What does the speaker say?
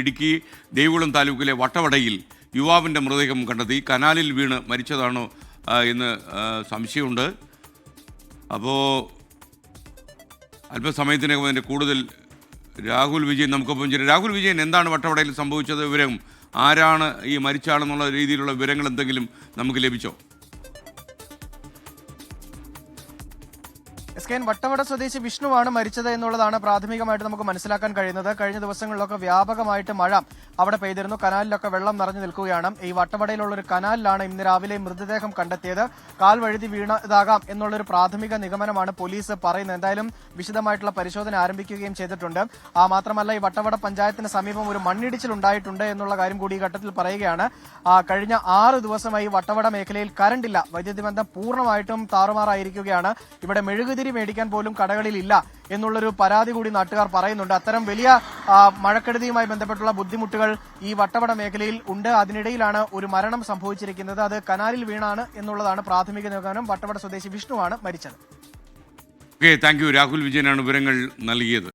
ഇടുക്കി ദേവികുളം താലൂക്കിലെ വട്ടവടയിൽ യുവാവിൻ്റെ മൃതദേഹം കണ്ടെത്തി. കനാലിൽ വീണ് മരിച്ചതാണോ എന്ന് സംശയമുണ്ട്. അപ്പോൾ അല്പസമയത്തിനകം അതിൻ്റെ കൂടുതൽ രാഹുൽ വിജയൻ നമുക്കൊപ്പം ചേരും. രാഹുൽ വിജയൻ, എന്താണ് വട്ടവടയിൽ സംഭവിച്ചത്? വിവരം ആരാണ് ഈ മരിച്ച ആളെന്നുള്ള രീതിയിലുള്ള വിവരങ്ങൾ എന്തെങ്കിലും നമുക്ക് ലഭിച്ചോ? വട്ടവട സ്വദേശി വിഷ്ണുവാണ് മരിച്ചത് എന്നുള്ളതാണ് പ്രാഥമികമായിട്ട് നമുക്ക് മനസ്സിലാക്കാൻ കഴിയുന്നത്. കഴിഞ്ഞ ദിവസങ്ങളിലൊക്കെ വ്യാപകമായിട്ട് മഴ അവിടെ പെയ്തിരുന്നു. കനാലിലൊക്കെ വെള്ളം നിറഞ്ഞു നിൽക്കുകയാണ്. ഈ വട്ടവടയിലുള്ള ഒരു കനാലിലാണ് ഇന്ന് രാവിലെ മൃതദേഹം കണ്ടെത്തിയത്. കാൽ വഴുതി വീണതാകാം എന്നുള്ളൊരു പ്രാഥമിക നിഗമനമാണ് പോലീസ് പറയുന്നത്. എന്തായാലും വിശദമായിട്ടുള്ള പരിശോധന ആരംഭിക്കുകയും ചെയ്തിട്ടുണ്ട്. മാത്രമല്ല, ഈ വട്ടവട പഞ്ചായത്തിന് സമീപം ഒരു മണ്ണിടിച്ചിൽ ഉണ്ടായിട്ടുണ്ട് എന്നുള്ള കാര്യം കൂടി ഈ ഘട്ടത്തിൽ പറയുകയാണ്. കഴിഞ്ഞ 6 ദിവസമായി വട്ടവട മേഖലയിൽ കറണ്ടില്ല. വൈദ്യുതി ബന്ധം പൂർണ്ണമായിട്ടും താറുമാറായിരിക്കുകയാണ്. ഇവിടെ മെഴുകുതിരി മേടിക്കാൻ പോലും കടകളിലില്ല എന്നുള്ളൊരു പരാതി കൂടി നാട്ടുകാർ പറയുന്നുണ്ട്. അത്തരം വലിയ മഴക്കെടുതിയുമായി ബന്ധപ്പെട്ടുള്ള ബുദ്ധിമുട്ടുകൾ ഈ വട്ടവട മേഖലയിൽ ഉണ്ട്. അതിനിടയിലാണ് ഒരു മരണം സംഭവിച്ചിരിക്കുന്നത്. അത് കനാലിൽ വീണാണ് എന്നുള്ളതാണ് പ്രാഥമിക നിഗമനം. വട്ടവട സ്വദേശി വിഷ്ണുവാണ് മരിച്ചത്. Thank you. രാഹുൽ വിജയനാണ് വിവരങ്ങൾ നൽകിയത്.